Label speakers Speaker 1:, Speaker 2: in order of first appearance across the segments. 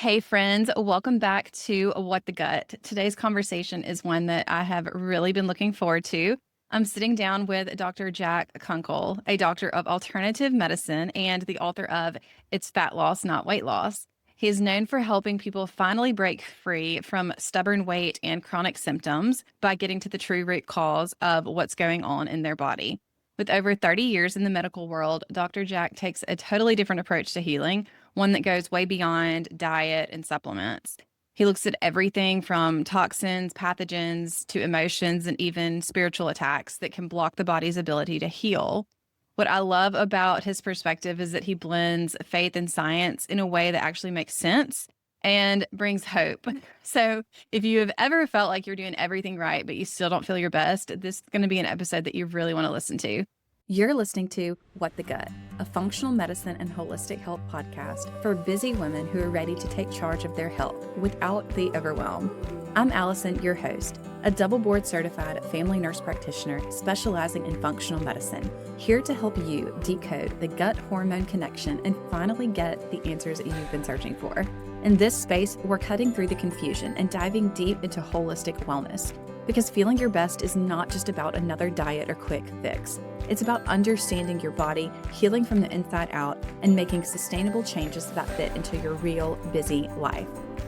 Speaker 1: Hey, friends, welcome back to What the Gut. Today's conversation is one that I have really been looking forward to. I'm sitting down with Dr. Jack Kunkel, a doctor of alternative medicine and the author of It's Fat Loss, Not Weight Loss. He is known for helping people finally break free from stubborn weight and chronic symptoms by getting to the true root cause of what's going on in their body. With over 30 years in the medical world, Dr. Jack takes a totally different approach to healing, one that goes way beyond diet and supplements. He looks at everything from toxins, pathogens, to emotions, and even spiritual attacks that can block the body's ability to heal. What I love about his perspective is that he blends faith and science in a way that actually makes sense and brings hope. So, if you have ever felt like you're doing everything right, but you still don't feel your best, this is going to be an episode that you really want to listen to. You're listening to What the Gut, a functional medicine and holistic health podcast for busy women who are ready to take charge of their health without the overwhelm. I'm Allison, your host, a double board certified family nurse practitioner specializing in functional medicine, here to help you decode the gut hormone connection and finally get the answers that you've been searching for. In this space, we're cutting through the confusion and diving deep into holistic wellness, because feeling your best is not just about another diet or quick fix. It's about understanding your body, healing from the inside out, and making sustainable changes that fit into your real, busy life.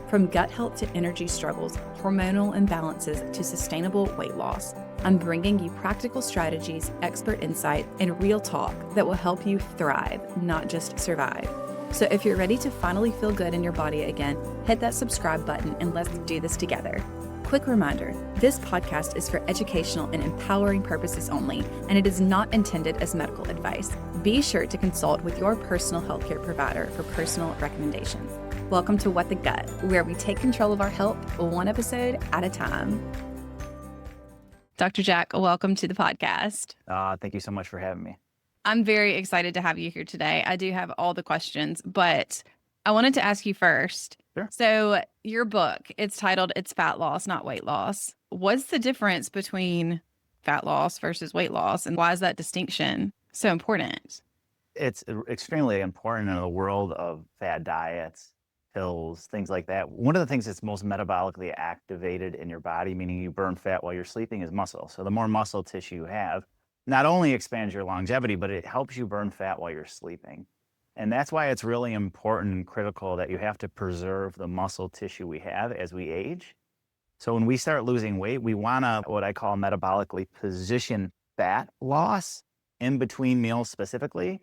Speaker 1: From gut health to energy struggles, hormonal imbalances to sustainable weight loss, I'm bringing you practical strategies, expert insight, and real talk that will help you thrive, not just survive. So if you're ready to finally feel good in your body again, hit that subscribe button and let's do this together. Quick reminder, this podcast is for educational and empowering purposes only, and it is not intended as medical advice. Be sure to consult with your personal healthcare provider for personal recommendations. Welcome to What the Gut, where we take control of our health one episode at a time. Dr. Jack, welcome to the podcast.
Speaker 2: Thank you so much for having me.
Speaker 1: I'm very excited to have you here today. I do have all the questions, but I wanted to ask you first.
Speaker 2: Sure.
Speaker 1: So your book, it's titled It's Fat Loss, Not Weight Loss. What's the difference between fat loss versus weight loss, and why is that distinction so important?
Speaker 2: It's extremely important in the world of fad diets, pills, things like that. One of the things that's most metabolically activated in your body, meaning you burn fat while you're sleeping, is muscle. So the more muscle tissue you have, not only expands your longevity, but it helps you burn fat while you're sleeping. And that's why it's really important and critical that you have to preserve the muscle tissue we have as we age. So when we start losing weight, we want to, what I call metabolically position fat loss in between meals specifically,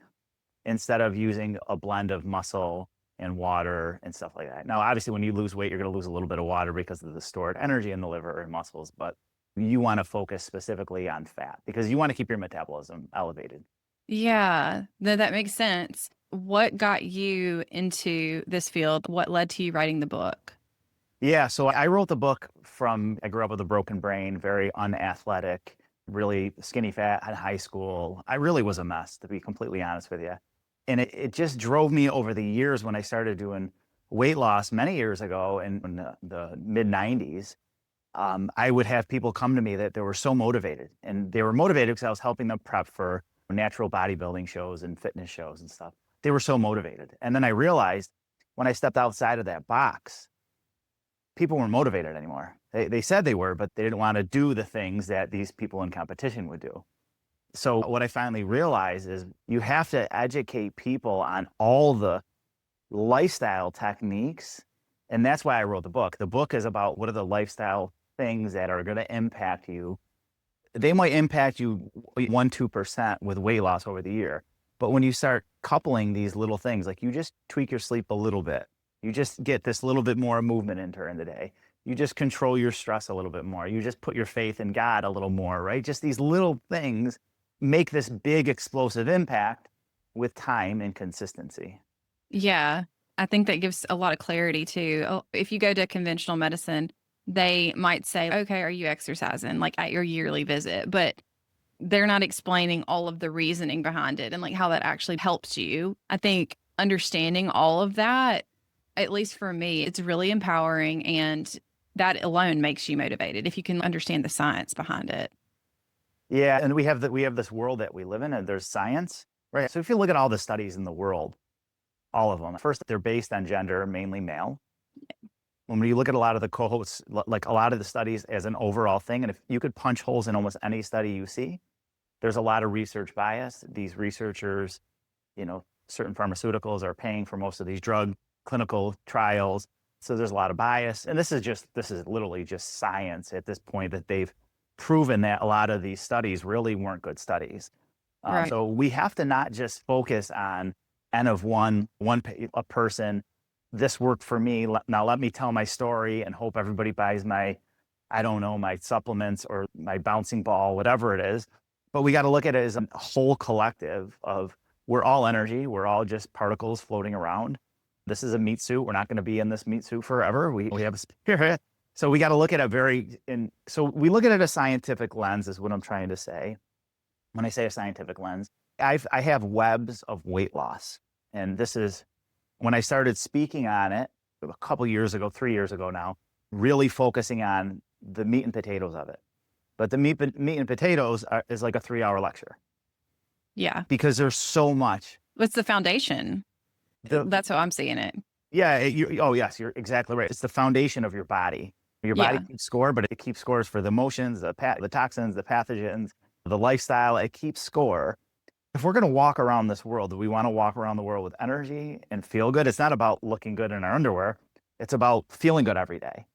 Speaker 2: instead of using a blend of muscle and water and stuff like that. Now, obviously, when you lose weight, you're going to lose a little bit of water because of the stored energy in the liver and muscles, but you want to focus specifically on fat because you want to keep your metabolism elevated.
Speaker 1: Yeah, that makes sense. What got you into this field? What led to you writing the book?
Speaker 2: Yeah, so I wrote the book I grew up with a broken brain, very unathletic, really skinny fat in high school. I really was a mess, to be completely honest with you. And it just drove me over the years when I started doing weight loss many years ago in the mid-90s. I would have people come to me that they were so motivated. And they were motivated because I was helping them prep for natural bodybuilding shows and fitness shows and stuff. They were so motivated. And then I realized when I stepped outside of that box, people weren't motivated anymore. They said they were, but they didn't want to do the things that these people in competition would do. So what I finally realized is you have to educate people on all the lifestyle techniques. And that's why I wrote the book. The book is about what are the lifestyle things that are going to impact you. They might impact you 1-2% with weight loss over the year. But when you start coupling these little things, like you just tweak your sleep a little bit, you just get this little bit more movement in during the day. You just control your stress a little bit more. You just put your faith in God a little more, right? Just these little things make this big explosive impact with time and consistency.
Speaker 1: Yeah, I think that gives a lot of clarity too. If you go to conventional medicine, they might say, okay, are you exercising like at your yearly visit? But they're not explaining all of the reasoning behind it and like how that actually helps you. I think understanding all of that, at least for me, it's really empowering, and that alone makes you motivated if you can understand the science behind it.
Speaker 2: Yeah, and we have this world that we live in, and there's science, right? So if you look at all the studies in the world, all of them, first, they're based on gender, mainly male. when you look at a lot of the cohorts, like a lot of the studies as an overall thing, and if you could punch holes in almost any study you see, there's a lot of research bias. These researchers, certain pharmaceuticals are paying for most of these drug clinical trials. So there's a lot of bias. And this is literally just science at this point, that they've proven that a lot of these studies really weren't good studies.
Speaker 1: Right.
Speaker 2: So we have to not just focus on N of a person. This worked for me. Now let me tell my story and hope everybody buys I don't know, my supplements or my bouncing ball, whatever it is. But we got to look at it as a whole collective of, we're all energy. We're all just particles floating around. This is a meat suit. We're not going to be in this meat suit forever. We have a spirit. So we got to look at it so we look at it a scientific lens is what I'm trying to say. When I say a scientific lens, I have webs of weight loss. And this is when I started speaking on it a couple years ago, 3 years ago now, really focusing on the meat and potatoes of it. But the meat and potatoes is like a 3-hour lecture
Speaker 1: Yeah.
Speaker 2: because there's so much.
Speaker 1: What's the foundation? That's how I'm seeing it.
Speaker 2: Yeah. Oh, yes, you're exactly right. It's the foundation of your body. Your body
Speaker 1: Yeah.
Speaker 2: keeps score, but it keeps scores for the emotions, the toxins, the pathogens, the lifestyle. It keeps score. If we're going to walk around this world, do we want to walk around the world with energy and feel good? It's not about looking good in our underwear. It's about feeling good every day.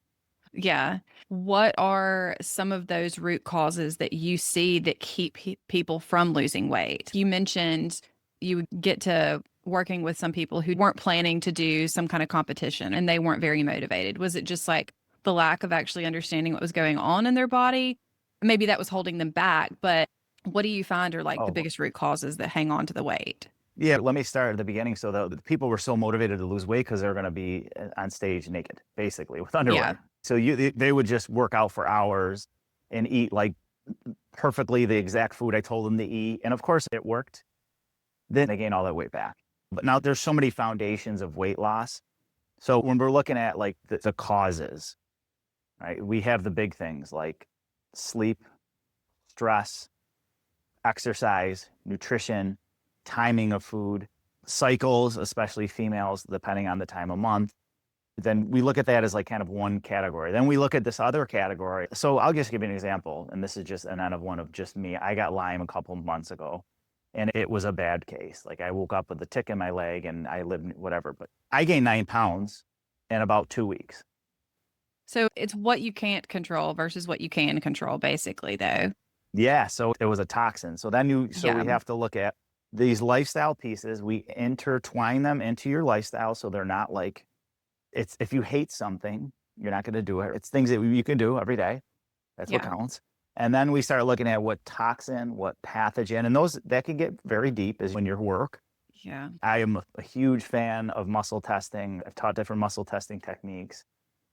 Speaker 1: Yeah. What are some of those root causes that you see that keep people from losing weight? You mentioned you get to working with some people who weren't planning to do some kind of competition and they weren't very motivated. Was it just like the lack of actually understanding what was going on in their body? Maybe that was holding them back, but what do you find are like the
Speaker 2: Oh,
Speaker 1: biggest root causes that hang on to the weight?
Speaker 2: yeah. Let me start at the beginning. So the people were so motivated to lose weight because they're going to be on stage naked, basically with
Speaker 1: Yeah.
Speaker 2: underwear. So they would just work out for hours and eat like perfectly the exact food I told them to eat. And of course it worked. Then they gain all that weight back. But now there's so many foundations of weight loss. So when we're looking at like the causes, right, we have the big things like sleep, stress, exercise, nutrition, timing of food, cycles, especially females, depending on the time of month. Then we look at that as like kind of one category. Then we look at this other category. So I'll just give you an example. And this is just an N of one of just me. I got Lyme a couple of months ago and it was a bad case. Like I woke up with a tick in my leg and I lived whatever, but I gained 9 pounds in about 2 weeks.
Speaker 1: So it's what you can't control versus what you can control, basically, though.
Speaker 2: Yeah. So it was a toxin. So we
Speaker 1: Yeah.
Speaker 2: have to look at these lifestyle pieces. We intertwine them into your lifestyle. So they're not like, if you hate something, you're not going to do it. It's things that you can do every day. That's what
Speaker 1: Yeah.
Speaker 2: counts. And then we start looking at what toxin, what pathogen, and those that can get very deep is in your work.
Speaker 1: Yeah.
Speaker 2: I am a huge fan of muscle testing. I've taught different muscle testing techniques.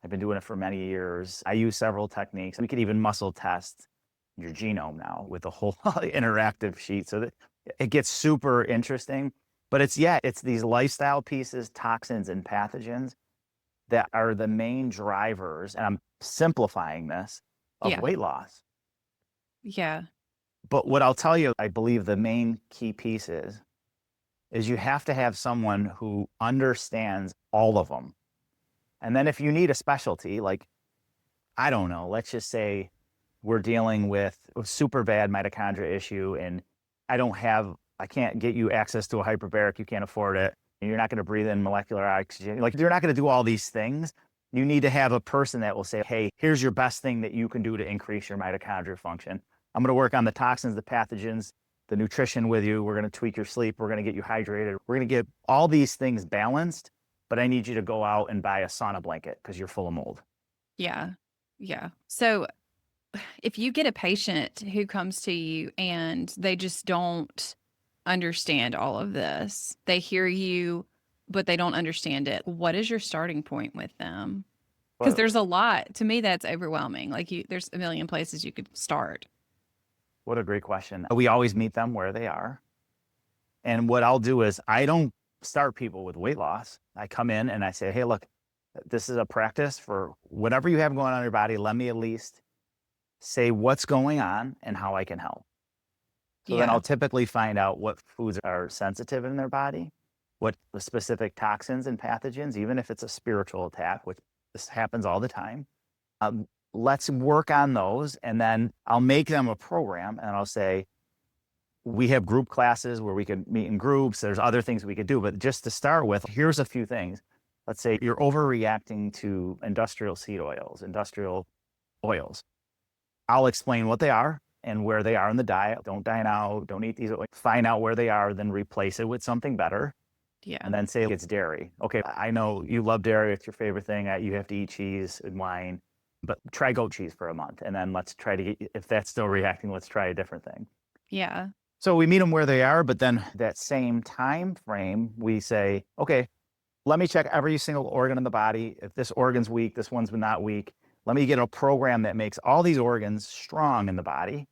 Speaker 2: I've been doing it for many years. I use several techniques. We could even muscle test your genome now with a whole interactive sheet. So that it gets super interesting. But it's these lifestyle pieces, toxins and pathogens that are the main drivers. And I'm simplifying this of
Speaker 1: Yeah.
Speaker 2: weight loss.
Speaker 1: Yeah.
Speaker 2: But what I'll tell you, I believe the main key piece is you have to have someone who understands all of them. And then if you need a specialty, like, I don't know, let's just say we're dealing with a super bad mitochondria issue and I can't get you access to a hyperbaric, you can't afford it, and you're not going to breathe in molecular oxygen. Like, you're not going to do all these things. You need to have a person that will say, hey, here's your best thing that you can do to increase your mitochondria function. I'm going to work on the toxins, the pathogens, the nutrition with you. We're going to tweak your sleep. We're going to get you hydrated. We're going to get all these things balanced, but I need you to go out and buy a sauna blanket because you're full of mold.
Speaker 1: Yeah. Yeah. So if you get a patient who comes to you and they just don't understand all of this, they hear you, but they don't understand it, what is your starting point with them? Because
Speaker 2: What,
Speaker 1: there's a lot. To me, that's overwhelming. Like there's a million places you could start.
Speaker 2: what a great question. We always meet them where they are. And what I'll do is I don't start people with weight loss. I come in and I say, hey, look, this is a practice for whatever you have going on in your body. Let me at least say what's going on and how I can help. So then
Speaker 1: Yeah.
Speaker 2: I'll typically find out what foods are sensitive in their body, what the specific toxins and pathogens, even if it's a spiritual attack, which This happens all the time. Let's work on those. And then I'll make them a program and I'll say, we have group classes where we could meet in groups. There's other things we could do. But just to start with, here's a few things. Let's say you're overreacting to industrial seed oils, industrial oils. I'll explain what they are and where they are in the diet. Don't dine out. Don't eat these. Find out where they are, then replace it with something better.
Speaker 1: Yeah.
Speaker 2: And then say it's dairy. Okay, I know you love dairy. It's your favorite thing. You have to eat cheese and wine, but try goat cheese for a month. And then let's try to get, if that's still reacting, let's try a different thing.
Speaker 1: Yeah.
Speaker 2: So we meet them where they are, but then that same time frame, we say, okay, let me check every single organ in the body. If this organ's weak, this one's not weak. Let me get a program that makes all these organs strong in the body.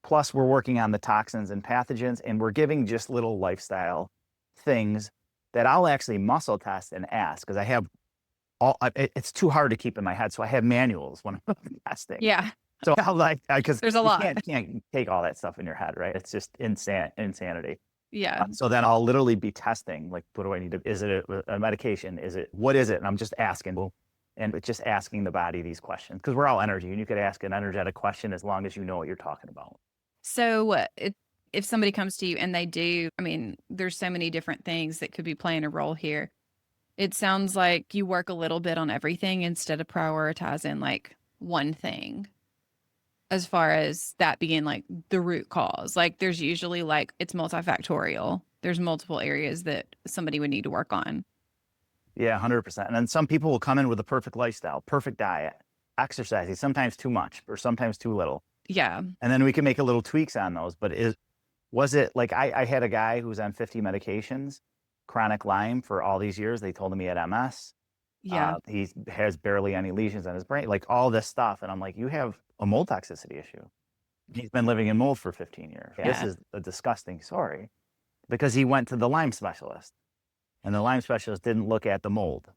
Speaker 2: Plus, we're working on the toxins and pathogens, and we're giving just little lifestyle things that I'll actually muscle test and ask, because I have it's too hard to keep in my head. So I have manuals when I'm testing.
Speaker 1: Yeah.
Speaker 2: So I'll because
Speaker 1: there's a lot.
Speaker 2: Can't take all that stuff in your head, right? It's just insanity.
Speaker 1: Yeah.
Speaker 2: So then I'll literally be testing, like, what do I need to, is it a medication? What is it? And I'm just asking, and it's just asking the body these questions, because we're all energy, and you could ask an energetic question as long as you know what you're talking about.
Speaker 1: So if somebody comes to you and they do, I mean, there's so many different things that could be playing a role here. It sounds like you work a little bit on everything instead of prioritizing like one thing, as far as that being like the root cause. Like there's usually like it's multifactorial. There's multiple areas that somebody would need to work on.
Speaker 2: Yeah, 100%. And then some people will come in with a perfect lifestyle, perfect diet, exercising, sometimes too much or sometimes too little.
Speaker 1: Yeah.
Speaker 2: And then we can make a little tweaks on those. But was it like I had a guy who was on 50 medications, chronic Lyme for all these years. They told him he had MS.
Speaker 1: Yeah.
Speaker 2: He has barely any lesions on his brain, like all this stuff. And I'm like, you have a mold toxicity issue. He's been living in mold for 15 years.
Speaker 1: Yeah.
Speaker 2: This is a disgusting story, because he went to the Lyme specialist, and the Lyme specialist didn't look at the mold.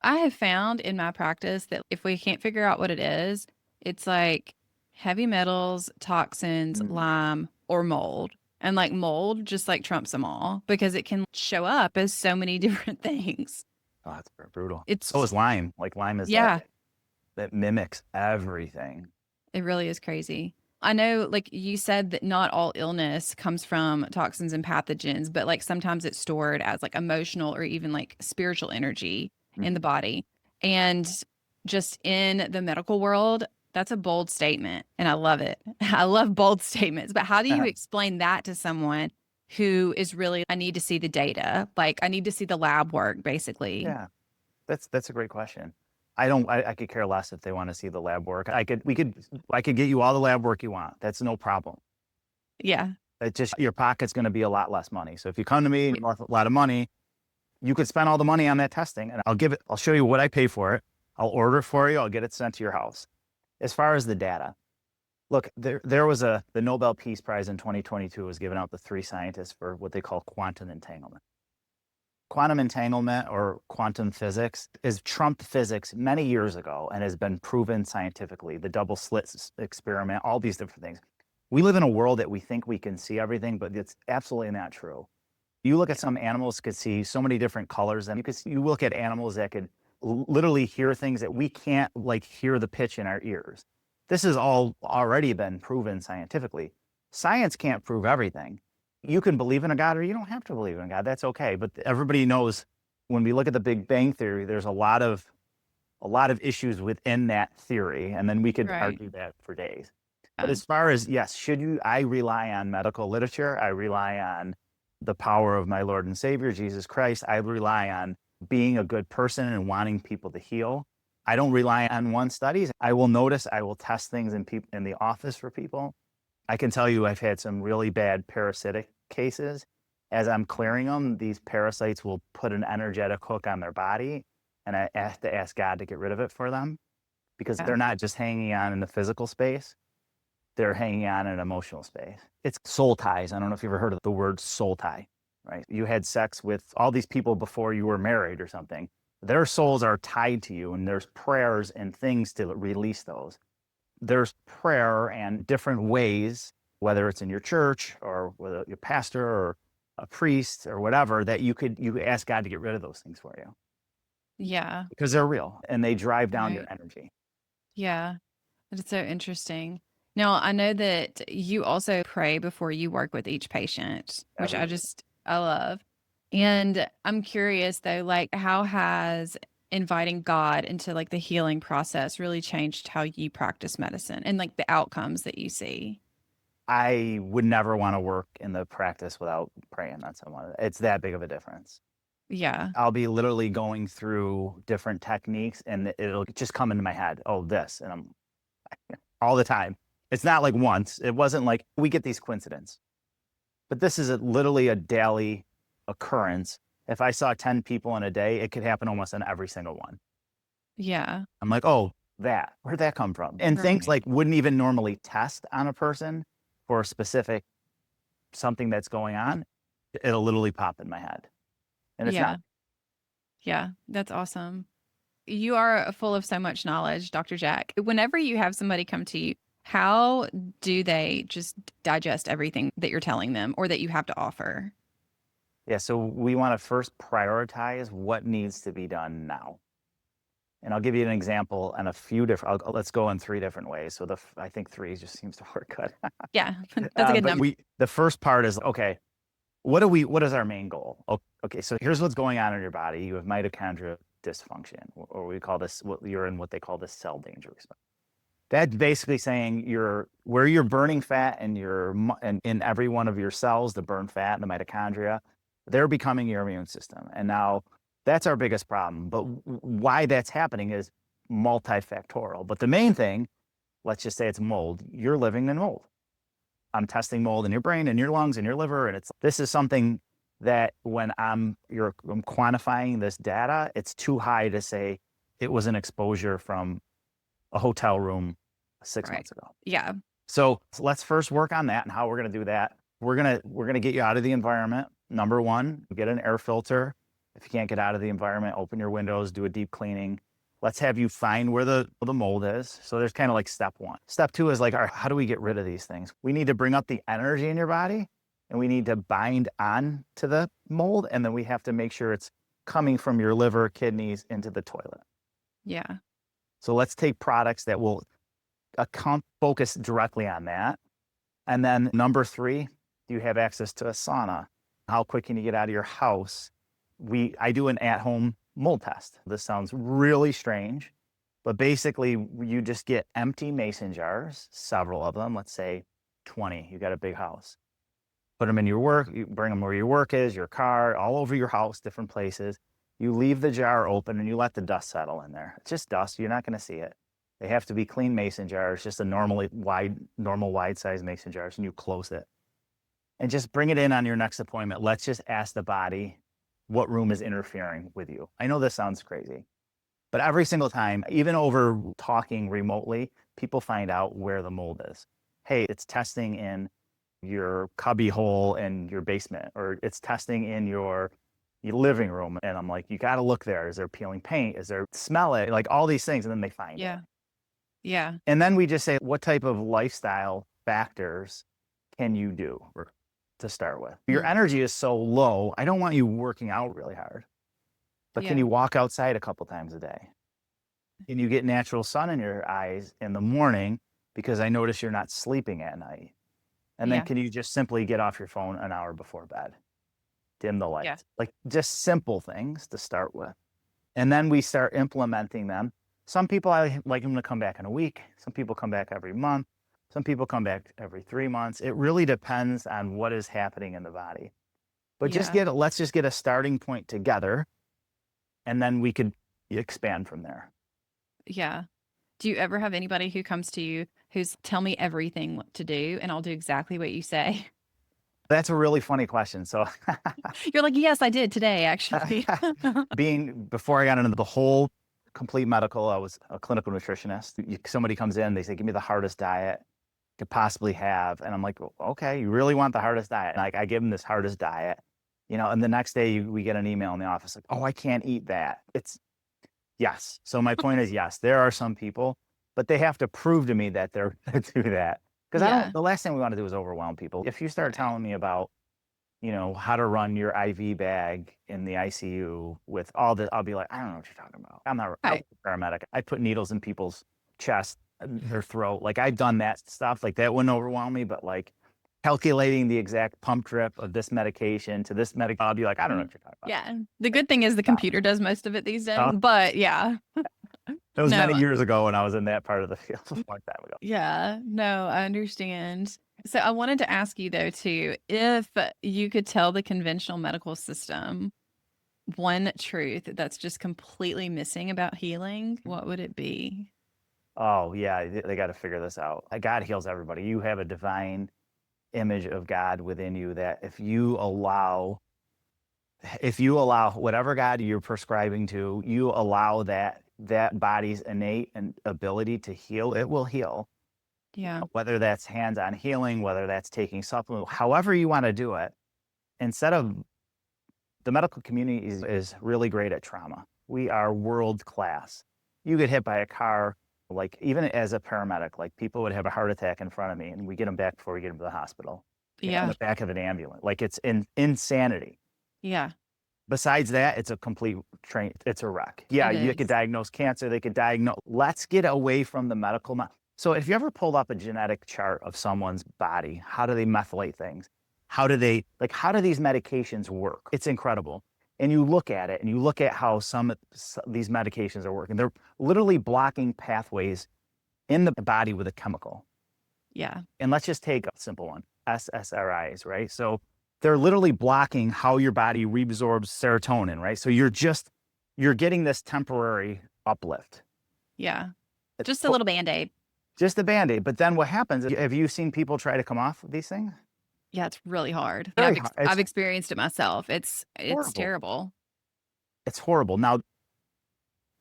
Speaker 1: I have found in my practice that if we can't figure out what it is, it's like heavy metals, toxins, Lyme, or mold. And like mold just like trumps them all, because it can show up as so many different things.
Speaker 2: Oh, that's brutal.
Speaker 1: It's
Speaker 2: So is Lyme. Like Lyme is that mimics everything.
Speaker 1: It really is crazy. I know, like you said, that not all illness comes from toxins and pathogens, but like sometimes it's stored as like emotional or even like spiritual energy in the body. And just in the medical world, that's a bold statement. And I love it. I love bold statements. But how do you explain that to someone who is really, I need to see the data? Like I need to see the lab work, basically.
Speaker 2: Yeah, that's a great question. I could care less if they want to see the lab work. I could get you all the lab work you want. That's no problem.
Speaker 1: Yeah.
Speaker 2: It's just your pocket's going to be a lot less money. So if you come to me, you want a lot of money, you could spend all the money on that testing, and I'll show you what I pay for it. I'll order it for you. I'll get it sent to your house. As far as the data, look, there was the Nobel Peace Prize in 2022 was given out to 3 scientists for what they call quantum entanglement. Quantum entanglement, or quantum physics, is trumped physics many years ago and has been proven scientifically. The double slit experiment, all these different things. We live in a world that we think we can see everything, but it's absolutely not true. You look at some animals could see so many different colors, and you look at animals that could literally hear things that we can't, like hear the pitch in our ears. This has all already been proven scientifically. Science can't prove everything. You can believe in a God, or you don't have to believe in a God. That's okay. But everybody knows, when we look at the Big Bang Theory, there's a lot of issues within that theory. And then we could argue that for days. But as far as, yes, I rely on medical literature. I rely on the power of my Lord and Savior, Jesus Christ. I rely on being a good person and wanting people to heal. I don't rely on one studies. I will test things in the office for people. I can tell you I've had some really bad parasitic cases. As I'm clearing them, these parasites will put an energetic hook on their body, and I have to ask God to get rid of it for them, because they're not just hanging on in the physical space. They're hanging on in an emotional space. It's soul ties. I don't know if you've ever heard of the word soul tie, right? You had sex with all these people before you were married or something. Their souls are tied to you, and there's prayers and things to release those. There's prayer and different ways, whether it's in your church or with your pastor or a priest or whatever, that you ask God to get rid of those things for you.
Speaker 1: Yeah.
Speaker 2: because they're real and they drive down your
Speaker 1: Right.
Speaker 2: energy.
Speaker 1: Yeah. That's so interesting. Now, I know that you also pray before you work with each patient, which
Speaker 2: Every
Speaker 1: I love. And I'm curious though, like how has inviting God into like the healing process really changed how you practice medicine and like the outcomes that you see?
Speaker 2: I would never want to work in the practice without praying on someone. It's that big of a difference.
Speaker 1: Yeah.
Speaker 2: I'll be literally going through different techniques and it'll just come into my head. Oh, this. And I'm all the time. It's not like once. It wasn't like we get these coincidences, but this is literally a daily occurrence. If I saw 10 people in a day, it could happen almost in every single one.
Speaker 1: Yeah.
Speaker 2: I'm like, oh, where'd that come from? And things
Speaker 1: Right.
Speaker 2: like wouldn't even normally test on a person for a specific something that's going on. It'll literally pop in my head. And it's
Speaker 1: Yeah.
Speaker 2: not.
Speaker 1: Yeah. That's awesome. You are full of so much knowledge, Dr. Jack. Whenever you have somebody come to you, how do they just digest everything that you're telling them or that you have to offer?
Speaker 2: Yeah. So we want to first prioritize what needs to be done now. And I'll give you an example and a few different, let's go in three different ways. So I think three just seems to work good.
Speaker 1: Yeah, that's a good number.
Speaker 2: The first part is, okay, what is our main goal? Okay. So here's what's going on in your body. You have mitochondria dysfunction, or we call this, you're in what they call the cell danger response. That's basically saying where you're burning fat and and in every one of your cells to burn fat, the mitochondria, they're becoming your immune system. And now that's our biggest problem. But why that's happening is multifactorial. But the main thing, let's just say it's mold. You're living in mold. I'm testing mold in your brain and your lungs and your liver. And this is something that when I'm quantifying this data, it's too high to say it was an exposure from a hotel room 6
Speaker 1: Right.
Speaker 2: months ago.
Speaker 1: Yeah.
Speaker 2: So let's first work on that and how we're going to do that. We're gonna get you out of the environment. Number one, get an air filter. If you can't get out of the environment, open your windows, do a deep cleaning. Let's have you find where the mold is. So there's kind of like step one. Step two is like, all right, how do we get rid of these things? We need to bring up the energy in your body and we need to bind on to the mold. And then we have to make sure it's coming from your liver, kidneys into the toilet.
Speaker 1: Yeah.
Speaker 2: So let's take products that will focus directly on that. And then number three, do you have access to a sauna? How quick can you get out of your house? I do an at-home mold test. This sounds really strange, but basically you just get empty mason jars, several of them, let's say 20, you got a big house. Put them in your work, you bring them where your work is, your car, all over your house, different places. You leave the jar open and you let the dust settle in there. It's just dust, you're not gonna see it. They have to be clean mason jars, just a normal wide size mason jars, and you close it. And just bring it in on your next appointment. Let's just ask the body what room is interfering with you. I know this sounds crazy, but every single time, even over talking remotely, people find out where the mold is. Hey, it's testing in your cubby hole in your basement, or it's testing in your living room. And I'm like, you got to look there. Is there peeling paint? Is there smell it? Like all these things. And then they find it.
Speaker 1: Yeah. Yeah.
Speaker 2: And then we just say, what type of lifestyle factors can you do to start with? Your
Speaker 1: Mm.
Speaker 2: energy is so low. I don't want you working out really hard, but can
Speaker 1: Yeah.
Speaker 2: you walk outside a couple times a day? Can you get natural sun in your eyes in the morning? Because I notice you're not sleeping at night. And then
Speaker 1: Yeah.
Speaker 2: can you just simply get off your phone an hour before bed? Dim the
Speaker 1: Yeah.
Speaker 2: lights, like just simple things to start with. And then we start implementing them. Some people, I like them to come back in a week. Some people come back every month. Some people come back every 3 months. It really depends on what is happening in the body. But
Speaker 1: Yeah.
Speaker 2: let's just get a starting point together, and then we could expand from there.
Speaker 1: Yeah. Do you ever have anybody who comes to you who's tell me everything what to do and I'll do exactly what you say?
Speaker 2: That's a really funny question. So
Speaker 1: You're like, "Yes, I did today, actually."
Speaker 2: before I got into the whole complete medical, I was a clinical nutritionist. Somebody comes in, they say, give me the hardest diet you could possibly have. And I'm like, well, okay, you really want the hardest diet? And I give them this hardest diet, and the next day we get an email in the office like, oh, I can't eat that. It's yes. So my point is, yes, there are some people, but they have to prove to me that they're going to do that. Because
Speaker 1: Yeah.
Speaker 2: the last thing we want to do is overwhelm people. If you start
Speaker 1: Right.
Speaker 2: telling me about how to run your IV bag in the ICU with all the, I'll be like, I don't know what you're talking about. I was
Speaker 1: Right.
Speaker 2: a paramedic. I put needles in people's chest, their throat. Like I've done that stuff. Like that wouldn't overwhelm me, but like calculating the exact pump drip of this medication to this medic, I'll be like, I don't know what you're talking about.
Speaker 1: Yeah. The good thing is the
Speaker 2: Stop.
Speaker 1: computer does most of it these days.
Speaker 2: Oh,
Speaker 1: But yeah.
Speaker 2: that was many
Speaker 1: No.
Speaker 2: years ago when I was in that part of the field, a long time ago.
Speaker 1: Yeah. No, I understand. So I wanted to ask you though too, if you could tell the conventional medical system one truth that's just completely missing about healing, what would it be?
Speaker 2: Oh yeah, they got to figure this out. God heals everybody. You have a divine image of God within you that if you allow whatever God you're prescribing to, you allow that body's innate and ability to heal, it will heal.
Speaker 1: Yeah.
Speaker 2: Whether that's hands-on healing, whether that's taking supplements, however you want to do it. Instead of the medical community is really great at trauma. We are world class. You get hit by a car, like even as a paramedic, like people would have a heart attack in front of me and we get them back before we get them to the hospital. In
Speaker 1: Yeah.
Speaker 2: the back of an ambulance. Like it's insanity.
Speaker 1: Yeah.
Speaker 2: Besides that, it's a complete it's a wreck. Yeah,
Speaker 1: It
Speaker 2: you could
Speaker 1: is.
Speaker 2: diagnose cancer, they could diagnose. Let's get away from the medical. So if you ever pulled up a genetic chart of someone's body, how do they methylate things? How do these medications work? It's incredible. And you look at it and you look at how these medications are working. They're literally blocking pathways in the body with a chemical.
Speaker 1: Yeah.
Speaker 2: And let's just take a simple one, SSRIs, right? So they're literally blocking how your body reabsorbs serotonin, right? So you're getting this temporary uplift.
Speaker 1: Yeah. Just a little Band-Aid.
Speaker 2: Just a Band-Aid. But then what happens, have you seen people try to come off of these things?
Speaker 1: Yeah, it's really hard.
Speaker 2: Very hard.
Speaker 1: I've experienced it myself. It's
Speaker 2: Horrible.
Speaker 1: terrible.
Speaker 2: It's horrible. Now,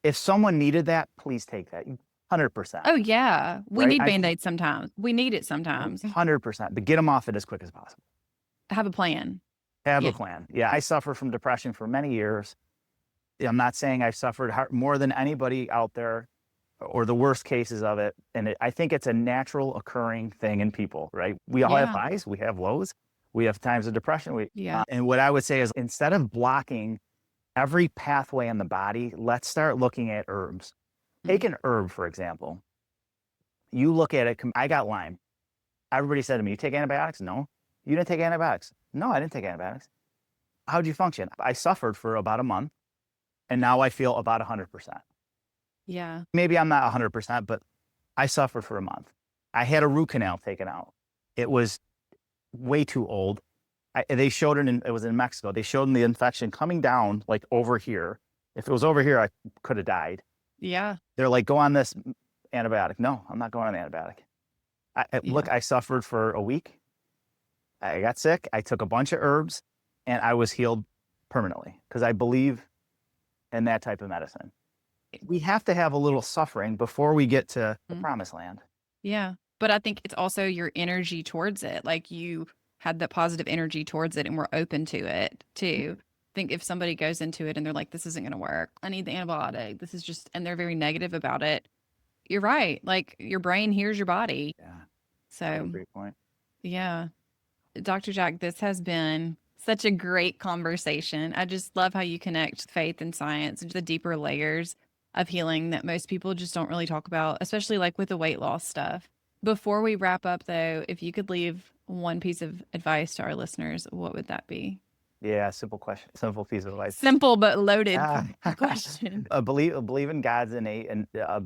Speaker 2: if someone needed that, please take that. 100%.
Speaker 1: Oh yeah. We
Speaker 2: Right?
Speaker 1: need Band-Aids sometimes. We need it sometimes.
Speaker 2: 100%. But get them off it as quick as possible.
Speaker 1: Have a plan.
Speaker 2: Have
Speaker 1: Yeah.
Speaker 2: a plan. Yeah, I suffered from depression for many years. I'm not saying I've suffered more than anybody out there or the worst cases of it. And I think it's a natural occurring thing in people, right? We all have
Speaker 1: Yeah.
Speaker 2: highs, we have lows, we have times of depression.
Speaker 1: Yeah.
Speaker 2: And what I would say is instead of blocking every pathway in the body, let's start looking at herbs. Take an herb, for example. You look at it, I got Lyme. Everybody said to me, you take antibiotics? No. You didn't take antibiotics? No, I didn't take antibiotics. How'd you function? I suffered for about a month, and now I feel about 100%.
Speaker 1: Yeah.
Speaker 2: Maybe I'm not 100%, but I suffered for a month. I had a root canal taken out. It was way too old. They showed it was in Mexico. They showed the infection coming down like over here. If it was over here, I could have died.
Speaker 1: Yeah.
Speaker 2: They're like, go on this antibiotic. No, I'm not going on the antibiotic. Look, I suffered for a week. I got sick. I took a bunch of herbs and I was healed permanently because I believe in that type of medicine. We have to have a little suffering before we get to the promised land.
Speaker 1: Yeah. But I think it's also your energy towards it. Like you had that positive energy towards it and we're open to it too. I think if somebody goes into it and they're like, this isn't going to work, I need the antibiotic, this is just, and they're very negative about it. You're right. Like your brain hears your body.
Speaker 2: Yeah.
Speaker 1: So,
Speaker 2: Great point.
Speaker 1: yeah. Dr. Jack, this has been such a great conversation. I just love how you connect faith and science into the deeper layers of healing that most people just don't really talk about, especially like with the weight loss stuff. Before we wrap up, though, if you could leave one piece of advice to our listeners, what would that be?
Speaker 2: Yeah, simple question. Simple piece of advice.
Speaker 1: Simple but loaded question.
Speaker 2: Believe in God's innate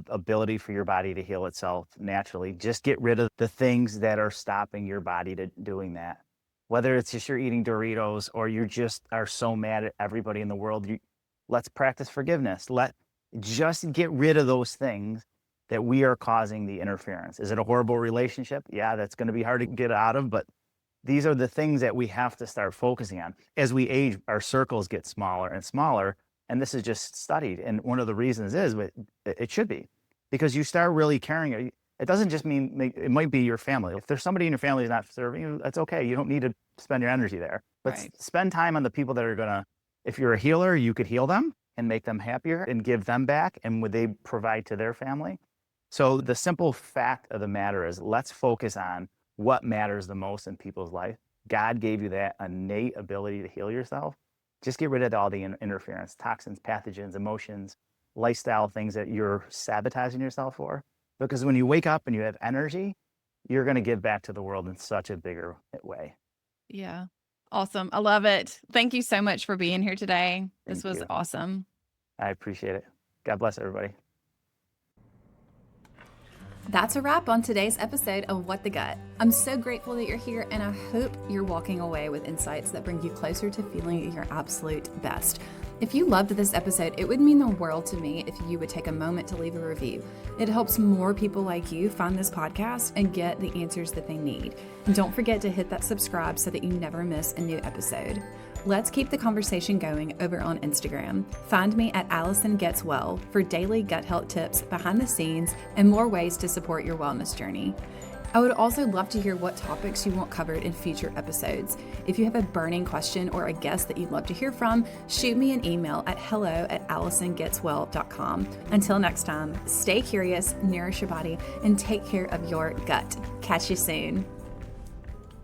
Speaker 2: ability for your body to heal itself naturally. Just get rid of the things that are stopping your body to doing that. Whether it's just you're eating Doritos or you just are so mad at everybody in the world, let's practice forgiveness. Just get rid of those things that we are causing the interference. Is it a horrible relationship? Yeah, that's going to be hard to get out of, but these are the things that we have to start focusing on. As we age, our circles get smaller and smaller, and this is just studied. And one of the reasons is, it should be, because you start really caring. It doesn't just mean, it might be your family. If there's somebody in your family who's not serving you, that's okay. You don't need to spend your energy there. But spend time on the people that are going to, if you're a healer, you could heal them and make them happier and give them back. And would they provide to their family? So the simple fact of the matter is, let's focus on what matters the most in people's life. God gave you that innate ability to heal yourself. Just get rid of all the interference, toxins, pathogens, emotions, lifestyle things that you're sabotaging yourself for. Because when you wake up and you have energy, you're going to give back to the world in such a bigger way.
Speaker 1: Yeah. Awesome. I love it. Thank you so much for being here today. This
Speaker 2: Thank
Speaker 1: was
Speaker 2: you.
Speaker 1: awesome.
Speaker 2: I appreciate it. God bless everybody.
Speaker 1: That's a wrap on today's episode of What the Gut. I'm so grateful that you're here, and I hope you're walking away with insights that bring you closer to feeling your absolute best. If you loved this episode, it would mean the world to me if you would take a moment to leave a review. It helps more people like you find this podcast and get the answers that they need. And don't forget to hit that subscribe so that you never miss a new episode. Let's keep the conversation going over on Instagram. Find me at Allison Gets Well for daily gut health tips, behind the scenes, and more ways to support your wellness journey. I would also love to hear what topics you want covered in future episodes. If you have a burning question or a guest that you'd love to hear from, shoot me an email at hello@AllisonGetsWell.com. Until next time, stay curious, nourish your body, and take care of your gut. Catch you soon.